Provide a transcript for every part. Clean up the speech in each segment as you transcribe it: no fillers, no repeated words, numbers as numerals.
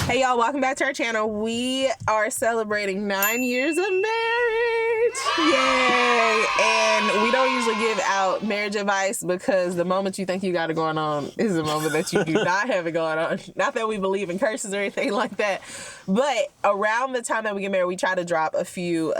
Hey y'all, welcome back to our channel. We are celebrating 9 years of marriage. Yay! And we don't usually give out marriage advice because the moment you think you got it going on is the moment that you do not have it going on. Not that we believe in curses or anything like that, but around the time that we get married, we try to drop a few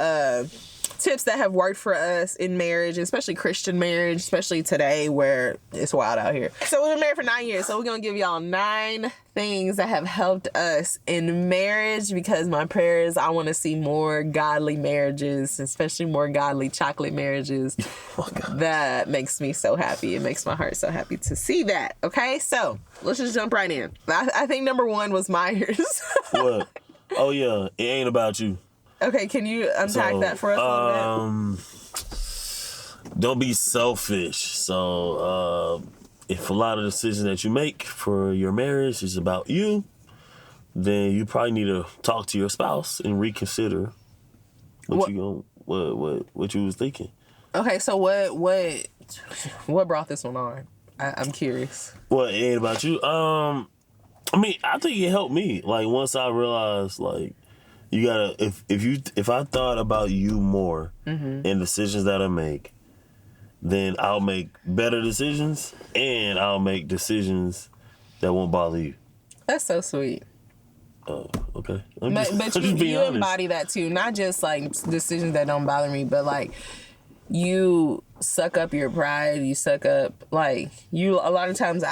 tips that have worked for us in marriage, especially Christian marriage, especially today where it's wild out here. So we've been married for 9 years. So we're going to give y'all 9 things that have helped us in marriage, because my prayer is I want to see more godly marriages, especially more godly chocolate marriages. Oh, that makes me so happy. It makes my heart so happy to see that. Okay, so let's just jump right in. I think number 1 was Myers. What? Oh yeah, it ain't about you. Okay, can you unpack that for us a little bit? Don't be selfish. So if a lot of decisions that you make for your marriage is about you, then you probably need to talk to your spouse and reconsider what you was thinking. Okay, so what brought this one on? I'm curious. What, it ain't about you? I mean, I think it helped me. Like, once I realized, like, you gotta, if I thought about you more in decisions that I make, then I'll make better decisions and I'll make decisions that won't bother you. That's so sweet. Oh, okay. But you embody that too, not just like decisions that don't bother me, but like you suck up your pride, you suck up, like, you, a lot of times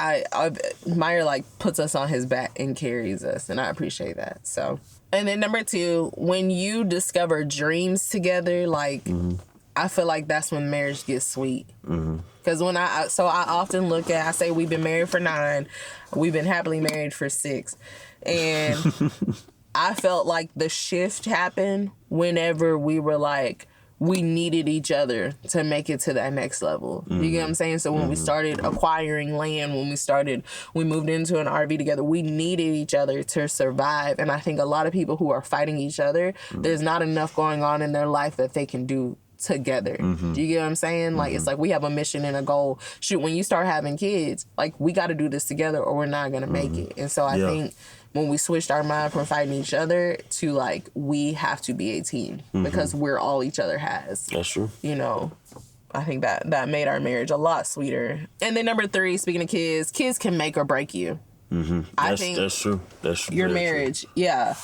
Meyer like puts us on his back and carries us, and I appreciate that. So, and then number 2, when you discover dreams together, like, I feel like that's when marriage gets sweet. Because when I often look at, I say we've been married for 9, we've been happily married for 6, and I felt like the shift happened whenever we were like, we needed each other to make it to that next level. You get what I'm saying? So when we started acquiring land, we moved into an RV together, we needed each other to survive. And I think a lot of people who are fighting each other, there's not enough going on in their life that they can do together. Do you get what I'm saying? Like, it's like we have a mission and a goal. Shoot, when you start having kids, like, we got to do this together or we're not going to make it. And so I think when we switched our mind from fighting each other to, like, we have to be a team because we're all each other has. That's true. You know, I think that made our marriage a lot sweeter. And then number 3, speaking of kids can make or break you. I think that's true. That's true. Your marriage, yeah.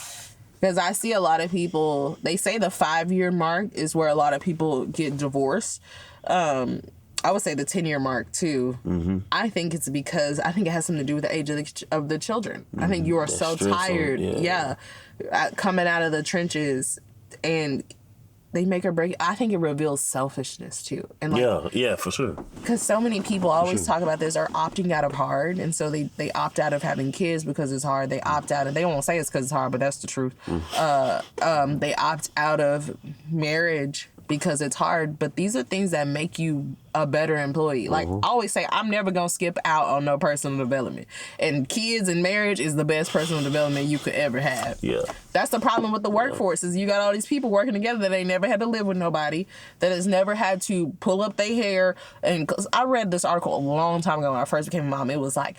Because I see a lot of people, they say the 5-year mark is where a lot of people get divorced. I would say the 10-year mark too. I think it's because I think it has something to do with the age of the children. I think you are so tired, coming out of the trenches, and they make or break. I think it reveals selfishness too. And like, yeah, for sure. Because so many people always talk about this, are opting out of hard, and so they opt out of having kids because it's hard. They opt out, and they won't say it's because it's hard, but that's the truth. They opt out of marriage because it's hard, but these are things that make you a better employee. Like, I always say, I'm never gonna skip out on no personal development, and kids and marriage is the best personal development you could ever have. That's the problem with the workforce, is you got all these people working together that ain't never had to live with nobody, that has never had to pull up their hair. And 'cause I read this article a long time ago when I first became a mom. It was like,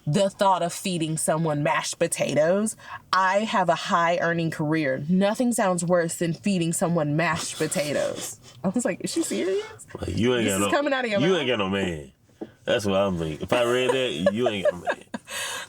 the thought of feeding someone mashed potatoes. I have a high earning career. Nothing sounds worse than feeding someone mashed potatoes. I was like, is she serious? Like, you ain't this got is coming out of your mouth. You ain't got no man. That's what I'm thinking. If I read that, you ain't got no man.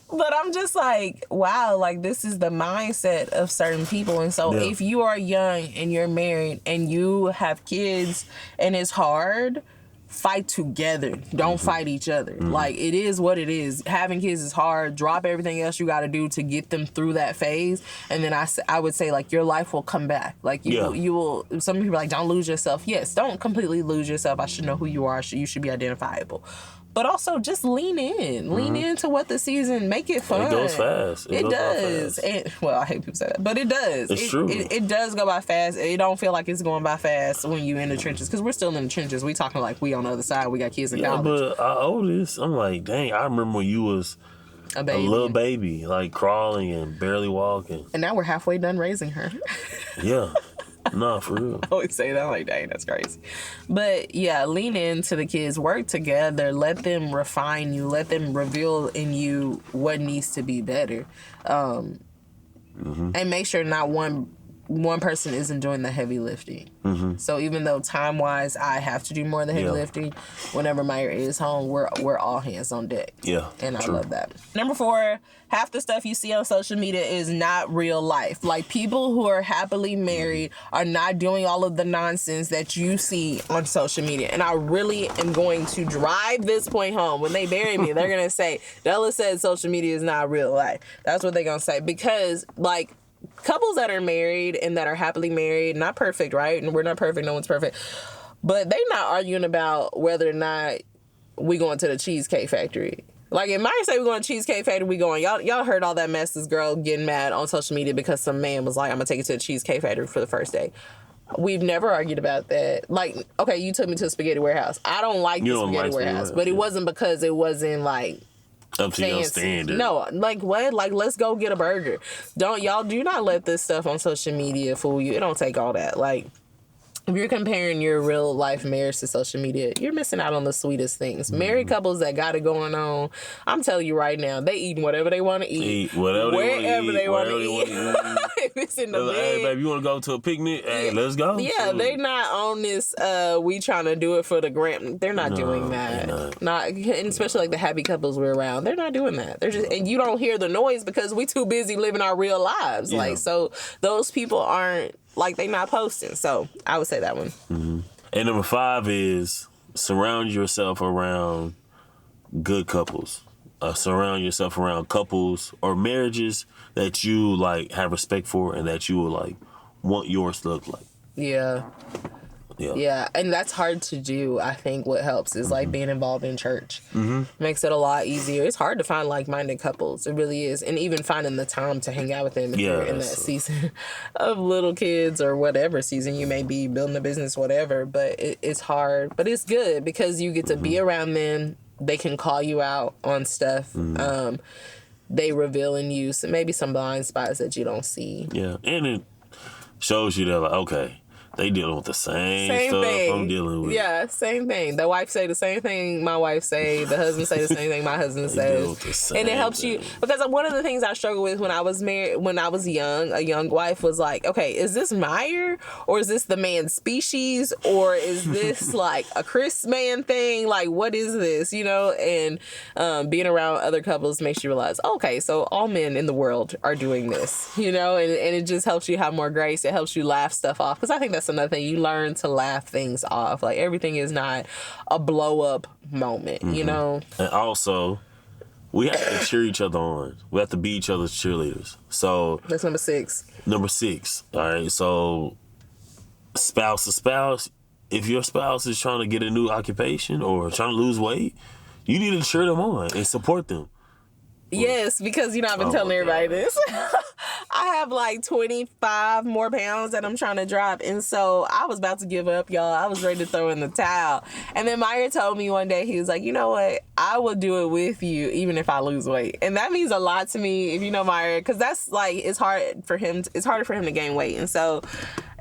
But I'm just like, wow, like, this is the mindset of certain people. And so if you are young and you're married and you have kids and it's hard, fight together. Don't fight each other. Like, it is what it is. Having kids is hard. Drop everything else you got to do to get them through that phase. And then I would say, like, your life will come back. Like, you will, some people are like, don't lose yourself. Yes, don't completely lose yourself. I should know who you are. You should be identifiable. But also just lean in. Lean into what the season, make it fun. It goes fast. It does. Well, I hate people say that, but it does. It's true. It does go by fast. It don't feel like it's going by fast when you in the trenches, because we're still in the trenches. We talking like we on the other side. We got kids in college. But our oldest, I'm like, dang, I remember when you was a little baby, like crawling and barely walking. And now we're halfway done raising her. Yeah. No, for real. I always say that. I'm like, dang, that's crazy. But yeah, lean into the kids. Work together. Let them refine you. Let them reveal in you what needs to be better. and make sure not one person isn't doing the heavy lifting. So even though time-wise I have to do more of the heavy lifting, whenever Meyer is home, we're all hands on deck. Yeah, and true. I love that. Number 4, half the stuff you see on social media is not real life. Like, people who are happily married are not doing all of the nonsense that you see on social media. And I really am going to drive this point home. When they bury me, they're going to say, Della said social media is not real life. That's what they're going to say. Because, like, couples that are married and that are happily married, not perfect, right? And we're not perfect, no one's perfect. But they not arguing about whether or not we going to the Cheesecake Factory. Like, if Meyer say we're going to Cheesecake Factory, we going. Y'all heard all that mess, this girl getting mad on social media because some man was like, I'm going to take you to the Cheesecake Factory for the first day. We've never argued about that. Like, okay, you took me to a spaghetti warehouse. I don't like the spaghetti warehouse, but it wasn't because it wasn't, like, up to your standard. No, like, what? Like, let's go get a burger. Do not let this stuff on social media fool you. It don't take all that. Like, if you're comparing your real life marriage to social media, you're missing out on the sweetest things. Married couples that got it going on, I'm telling you right now, they eating whatever they want to eat. Whatever they want to eat. If it's in the bed. Hey, baby, you want to go to a picnic? Hey, let's go. Yeah, they not on this, we trying to do it for the gram. They're not doing that. Not, and especially like the happy couples we're around. They're not doing that. They're just, and you don't hear the noise because we too busy living our real lives. Yeah. Like, so those people aren't, like, they not posting. So I would say that one. And number 5 is surround yourself around good couples. Surround yourself around couples or marriages that you, like, have respect for and that you would, like, want yours to look like. Yeah. And that's hard to do. I think what helps is like being involved in church. Makes it a lot easier. It's hard to find like-minded couples. It really is. And even finding the time to hang out with them if you're in that season of little kids or whatever season you may be, building a business, whatever. But it's hard. But it's good because you get to be around them. They can call you out on stuff. They reveal in you maybe some blind spots that you don't see. Yeah, and it shows you that, like, okay, they dealing with the same stuff thing I'm dealing with. Yeah, same thing. The wife say the same thing my wife say. The husband say the same thing my husband says. And it helps you. Because one of the things I struggled with when I was married, when I was young, a young wife, was like, okay, is this Meyer? Or is this the man's species? Or is this like a Chris man thing? Like, what is this? You know? And being around other couples makes you realize, okay, so all men in the world are doing this. You know? And it just helps you have more grace. It helps you laugh stuff off. Because I think that's another thing. You learn to laugh things off. Like, everything is not a blow up moment, you know? And also, we have to cheer each other on. We have to be each other's cheerleaders. So that's number 6. Number 6. All right. So spouse to spouse, if your spouse is trying to get a new occupation or trying to lose weight, you need to cheer them on and support them. Yes, because, you know, I've been telling everybody this. I have like 25 more pounds that I'm trying to drop. And so I was about to give up, y'all. I was ready to throw in the towel. And then Meyer told me one day, he was like, you know what? I will do it with you even if I lose weight. And that means a lot to me, if you know Meyer, because that's like, it's harder for him to gain weight. And so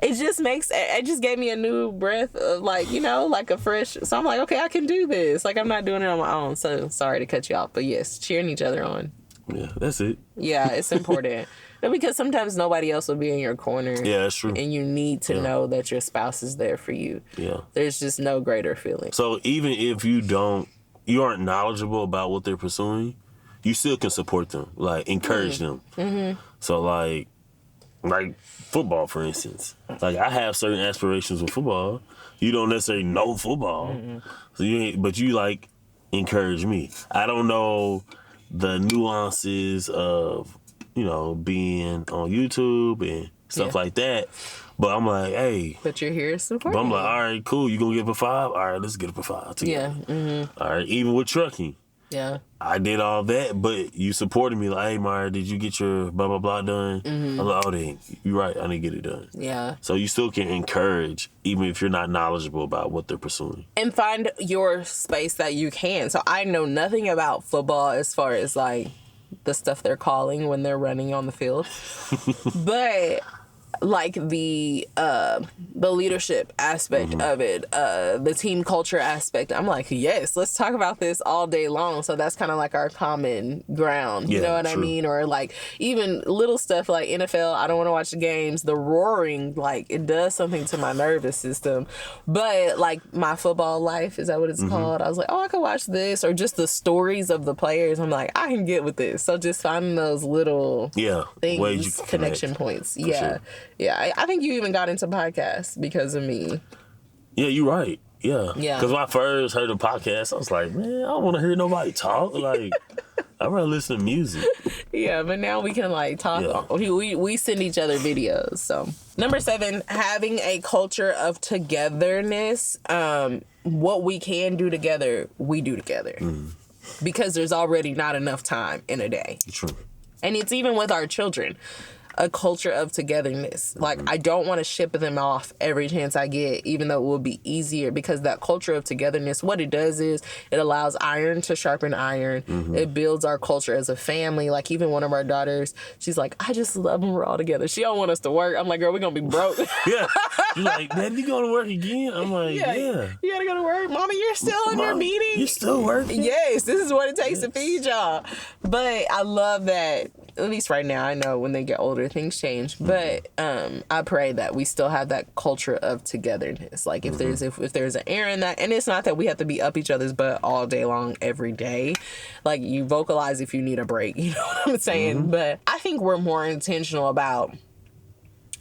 it just gave me a new breath of, like, you know, like a fresh, so I'm like, okay, I can do this. Like, I'm not doing it on my own. So sorry to cut you off, but yes, cheering each other on. Yeah, that's it. Yeah, it's important. Because sometimes nobody else will be in your corner. Yeah, that's true. And you need to know that your spouse is there for you. Yeah. There's just no greater feeling. So even if you aren't knowledgeable about what they're pursuing, you still can support them, like encourage them. So like football, for instance. Like, I have certain aspirations with football. You don't necessarily know football. So but you like encourage me. I don't know the nuances of, you know, being on YouTube and stuff like that. But I'm like, hey. But you're here supporting. But I'm like, all right, cool. You gonna give a 5? All right, let's get a 5 together. Yeah. All right, even with trucking. Yeah. I did all that, but you supported me. Like, hey, Meyer, did you get your blah, blah, blah done? I'm like, oh, dang, you're right. I didn't get it done. Yeah. So you still can encourage, even if you're not knowledgeable about what they're pursuing. And find your space that you can. So I know nothing about football as far as, like, the stuff they're calling when they're running on the field. But like the leadership aspect of it, the team culture aspect. I'm like, yes, let's talk about this all day long. So that's kind of like our common ground. You know what I mean? Or like even little stuff like NFL, I don't want to watch the games. The roaring, like it does something to my nervous system. But like my football life, is that what it's called? I was like, oh, I could watch this. Or just the stories of the players. I'm like, I can get with this. So just finding those little things, ways you can connection points. Sure. Yeah, I think you even got into podcasts because of me. Yeah, you're right. Yeah. Because when I first heard the podcast, I was like, man, I don't want to hear nobody talk. Like, I'd rather listen to music. Yeah, but now we can, like, talk. Yeah. We send each other videos, so. Number 7, having a culture of togetherness. What we can do together, we do together. Because there's already not enough time in a day. True. And it's even with our children. A culture of togetherness. Like, I don't want to ship them off every chance I get, even though it will be easier, because that culture of togetherness, what it does is it allows iron to sharpen iron. It builds our culture as a family. Like, even one of our daughters, she's like, I just love when we're all together. She don't want us to work. I'm like, girl, we're going to be broke. Yeah. She's like, Dad, you going to work again? I'm like, yeah. You got to go to work. Mommy, you're still in your meeting? You're still working? Yes, this is what it takes to feed y'all. But I love that, at least right now, I know when they get older, things change, but I pray that we still have that culture of togetherness. Like if there's an error in that, and it's not that we have to be up each other's butt all day long every day. Like you vocalize if you need a break, you know what I'm saying? But I think we're more intentional about.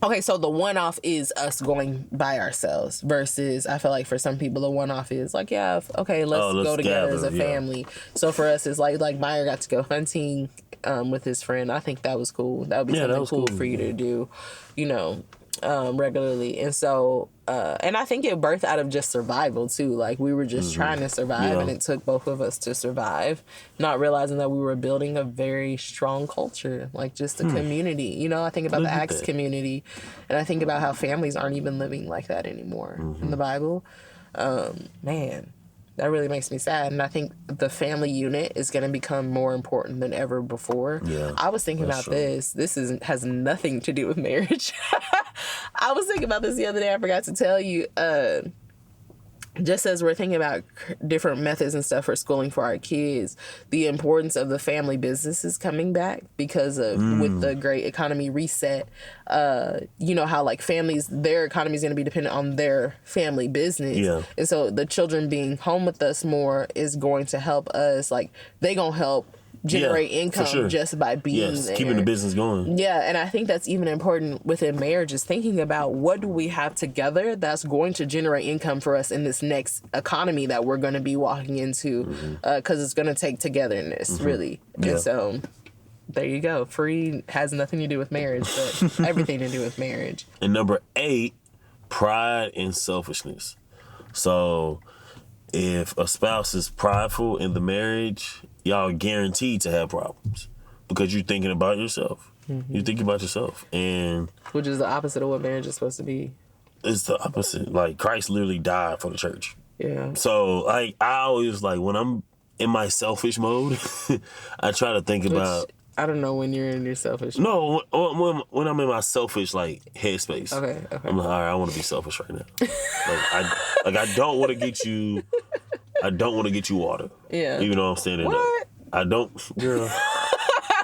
Okay, so the one-off is us going by ourselves versus I feel like for some people the one-off is like, yeah, okay, let's go together as a family. So for us, it's like Meyer got to go hunting with his friend. I think that was cool. That would be something cool for you to do, you know, regularly. And so, and I think it birthed out of just survival too. Like we were just trying to survive and it took both of us to survive, not realizing that we were building a very strong culture, like just a community. You know, I think about the Acts community and I think about how families aren't even living like that anymore in the Bible. Man, that really makes me sad. And I think the family unit is going to become more important than ever before. Yeah, I was thinking about this. This has nothing to do with marriage. I was thinking about this the other day. I forgot to tell you. Just as we're thinking about different methods and stuff for schooling for our kids, the importance of the family business is coming back because of with the great economy reset. You know how like families, their economy is going to be dependent on their family business. Yeah. And so the children being home with us more is going to help us. Like they going to help generate income just by being there. Keeping the business going. Yeah, and I think that's even important within marriage is thinking about what do we have together that's going to generate income for us in this next economy that we're going to be walking into because it's going to take togetherness, really. Yeah. And so there you go. Free has nothing to do with marriage, but everything to do with marriage. And number 8, pride and selfishness. So if a spouse is prideful in the marriage, y'all are guaranteed to have problems because you're thinking about yourself. You're thinking about yourself. And which is the opposite of what marriage is supposed to be. It's the opposite. Like, Christ literally died for the church. Yeah. So, like, I always, like, when I'm in my selfish mode, I try to think about... I don't know when you're in your selfish mode. No, when I'm in my selfish, like, headspace. Okay. I'm like, all right, I want to be selfish right now. I don't want to get you... I don't want to get you water. Yeah. Even though I'm standing up. I don't, girl.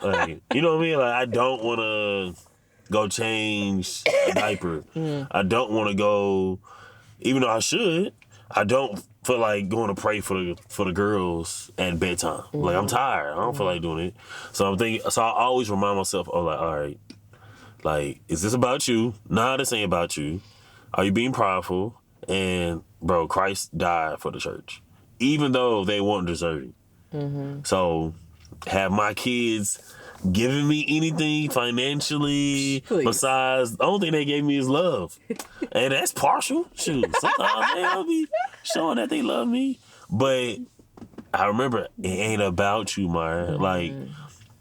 Like, you know what I mean? Like, I don't want to go change a diaper. I don't want to go, even though I should, I don't feel like going to pray for the girls at bedtime. Like, I'm tired. I don't feel like doing it. So I always remind myself, all right, like, is this about you? Nah, this ain't about you. Are you being prideful? And, bro, Christ died for the church. Even though they weren't deserving. So, have my kids giving me anything financially besides, the only thing they gave me is love. And that's partial. Shoot, sometimes they'll be showing that they love me. But I remember, it ain't about you, Maya. Like,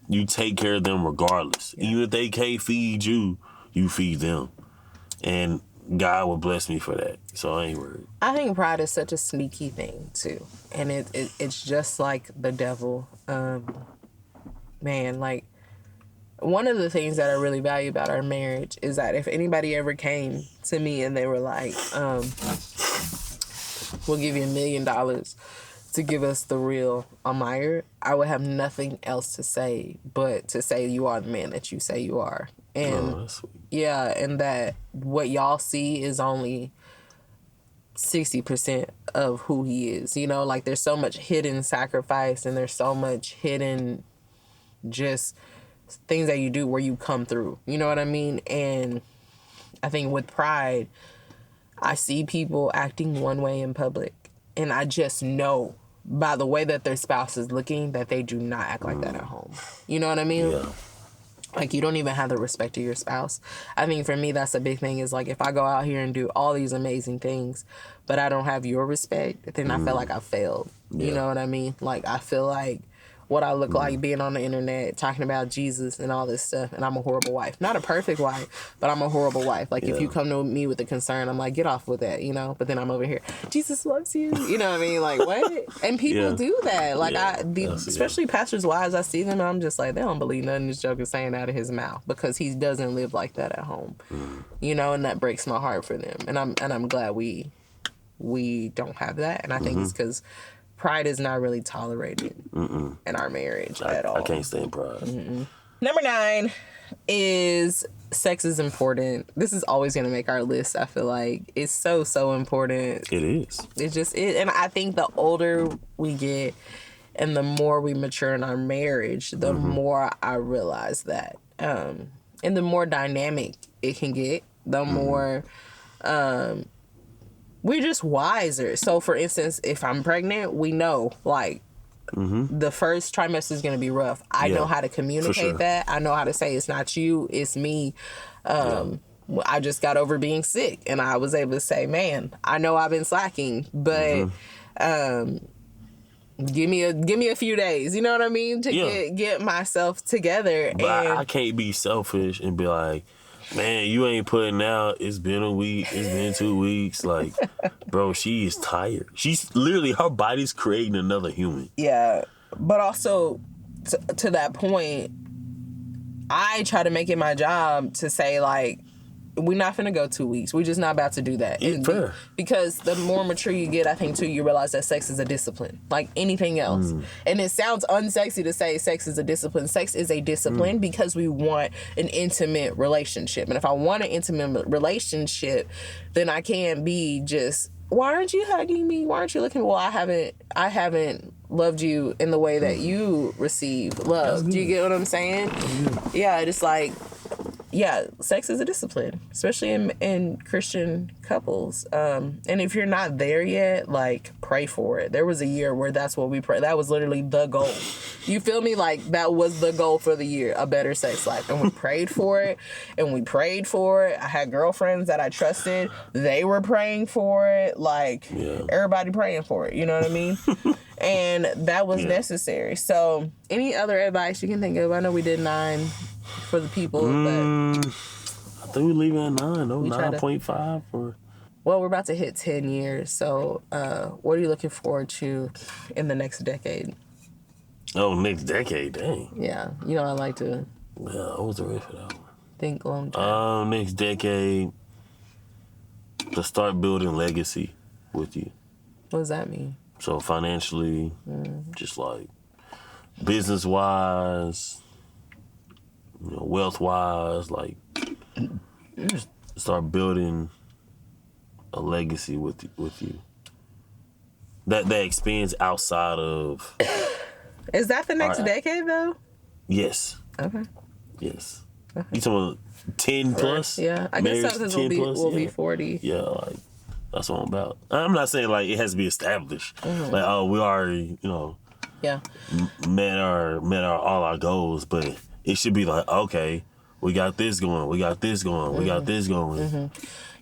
you take care of them regardless. Yeah. Even if they can't feed you, you feed them. And God will bless me for that. So I ain't worried. I think pride is such a sneaky thing too. And it's just like the devil. Man, like one of the things that I really value about our marriage is that if anybody ever came to me and they were like, we'll give you $1 million to give us the real Amire, I would have nothing else to say but to say you are the man that you say you are. And that's sweet. yeah, and that what y'all see is only 60% of who he is. You know, like there's so much hidden sacrifice and there's so much hidden just things that you do where you come through. You know what I mean? And I think with pride, I see people acting one way in public, and I just know by the way that their spouse is looking that they do not act like that at home. You know what I mean? Yeah. Like, you don't even have the respect of your spouse. I think for me, that's a big thing, is like, if I go out here and do all these amazing things, but I don't have your respect, then I feel like I failed. Yeah. You know what I mean? Like, I feel like what I look like being on the internet, talking about Jesus and all this stuff, and I'm a horrible wife. Not a perfect wife, but I'm a horrible wife. Like, if you come to me with a concern, I'm like, get off with that, you know? But then I'm over here, Jesus loves you. You know what I mean? Like, what? And people do that. Like, especially pastors' wives, I see them, and I'm just like, they don't believe nothing this joke is saying out of his mouth, because he doesn't live like that at home. You know, and that breaks my heart for them. And I'm glad we don't have that. And I think it's because pride is not really tolerated in our marriage at all. I can't stand pride. Number 9 is sex is important. This is always going to make our list, I feel like. It's so, so important. It is. It just is. And I think the older we get and the more we mature in our marriage, the more I realize that. And the more dynamic it can get, the more... we're just wiser. So, for instance, if I'm pregnant, we know, like, the first trimester is going to be rough. I know how to communicate that. I know how to say, it's not you, it's me. I just got over being sick, and I was able to say, man, I know I've been slacking, but give me a few days, you know what I mean, to get myself together. But and I can't be selfish and be like, man, you ain't putting out. It's been a week. It's been 2 weeks. Like, bro, she is tired. She's literally, her body's creating another human. Yeah. But also, to that point, I try to make it my job to say, like, we're not finna go 2 weeks. We're just not about to do that. Yeah, fair. Because the more mature you get, I think, too, you realize that sex is a discipline, like anything else. And it sounds unsexy to say sex is a discipline. Sex is a discipline because we want an intimate relationship. And if I want an intimate relationship, then I can't be just, why aren't you hugging me? Why aren't you looking? Well, I haven't loved you in the way that you receive love. Do you get what I'm saying? Yeah, it's like... Yeah, sex is a discipline, especially in Christian couples. And if you're not there yet, like, pray for it. There was a year where that's what we prayed. That was literally the goal. You feel me? Like, that was the goal for the year, a better sex life. And we prayed for it, and we prayed for it. I had girlfriends that I trusted. They were praying for it. Like, everybody praying for it. You know what I mean? And that was necessary. So, any other advice you can think of? I know we did 9 for the people, but I think we're leaving at 9, no, 9.5 or... Well, we're about to hit 10 years, so what are you looking forward to in the next decade? Oh, next decade, dang. Yeah, you know, I like to... Yeah, I wasn't ready for that one. Think long term. Next decade, to start building legacy with you. What does that mean? So financially, just like business-wise, you know, wealth-wise, like just start building a legacy with you. That expands outside of. Is that the next decade though? Yes. Okay. Yes. Okay. You talking about 10 plus? Yeah, I guess so, because we'll be 40. Yeah, like that's what I'm about. I'm not saying like it has to be established. Like, oh, we already, you know. Yeah. Met our all our goals, but it should be like, okay, we got this going, we got this going, we got this going.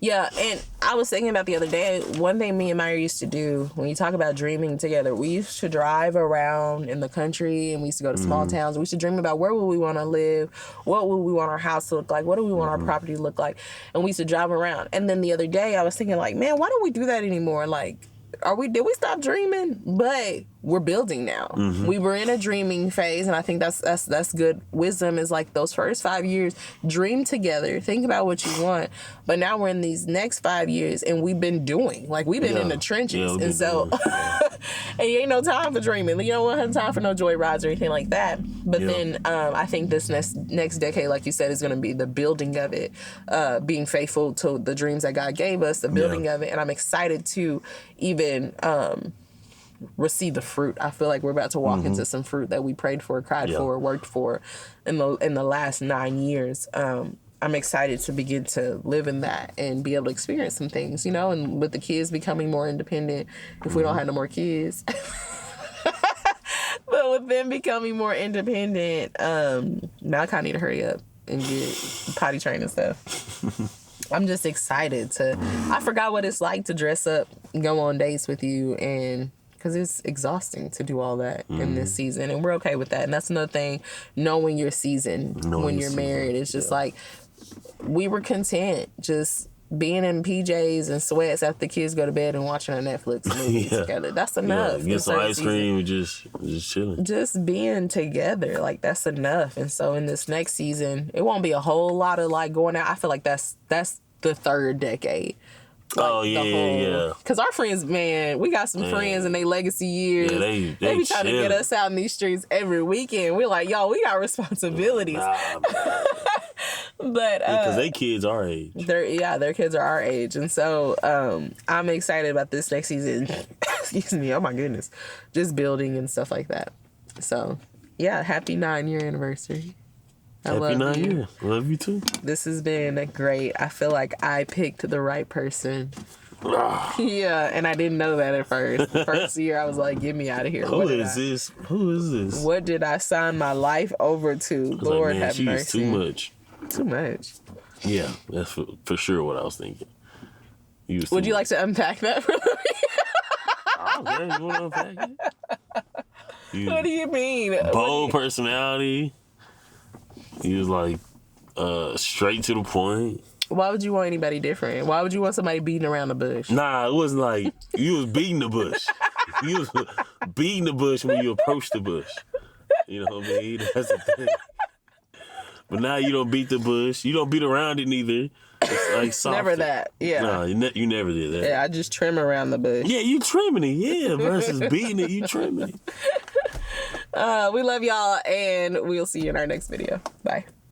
Yeah, and I was thinking about the other day, one thing me and Maya used to do when you talk about dreaming together, we used to drive around in the country, and we used to go to small towns. We used to dream about where would we want to live, what would we want our house to look like, what do we want our property to look like, and we used to drive around. And then the other day I was thinking, like, man, why don't we do that anymore? Like, did we stop dreaming? But we're building now. We were in a dreaming phase, and I think that's good wisdom, is like those first 5 years, dream together, think about what you want. But now we're in these next 5 years, and we've been doing, like, we've been in the trenches. And so, and you ain't no time for dreaming. You don't have time for no joy rides or anything like that. But then I think this next decade, like you said, is going to be the building of it, being faithful to the dreams that God gave us, the building of it. And I'm excited to even receive the fruit. I feel like we're about to walk into some fruit that we prayed for, cried for, worked for in the last 9 years. I'm excited to begin to live in that and be able to experience some things, you know, and with the kids becoming more independent, if we don't have no more kids. But with them becoming more independent, now I kind of need to hurry up and get potty trained and stuff. I'm just excited I forgot what it's like to dress up, go on dates with you, and because it's exhausting to do all that in this season, and we're okay with that. And that's another thing, knowing your season when you're married. It's just like, we were content just being in PJs and sweats after the kids go to bed and watching a Netflix movie together. That's enough. Get some ice cream and just chilling. Just being together, like, that's enough. And so in this next season, it won't be a whole lot of like going out. I feel like that's the third decade. Like, because our friends, man, we got some friends in their legacy years. Yeah, they be trying to get us out in these streets every weekend. We're like, yo, we got responsibilities. But because they kids our age. Their kids are our age, and so I'm excited about this next season. Excuse me. Oh my goodness, just building and stuff like that. So yeah, happy 9-year anniversary. Happy 9 years. Love you too. This has been great. I feel like I picked the right person. Yeah, and I didn't know that at first. The first year, I was like, get me out of here. Who is this? What did I sign my life over to? Lord, have mercy. Too much. Yeah, that's for sure what I was thinking. Would you like to unpack that for me? Okay, you want to unpack it? What do you mean? Bold personality. He was like straight to the point. Why would you want anybody different? Why would you want somebody beating around the bush? Nah, it wasn't like you was beating the bush. You was beating the bush when you approached the bush. You know what I mean? That's the thing. But now you don't beat the bush. You don't beat around it neither. It's like soft. Never that. Yeah. Nah, you never did that. Yeah, I just trim around the bush. Yeah, you trimming it. Yeah, versus beating it, you trimming it. We love y'all, and we'll see you in our next video.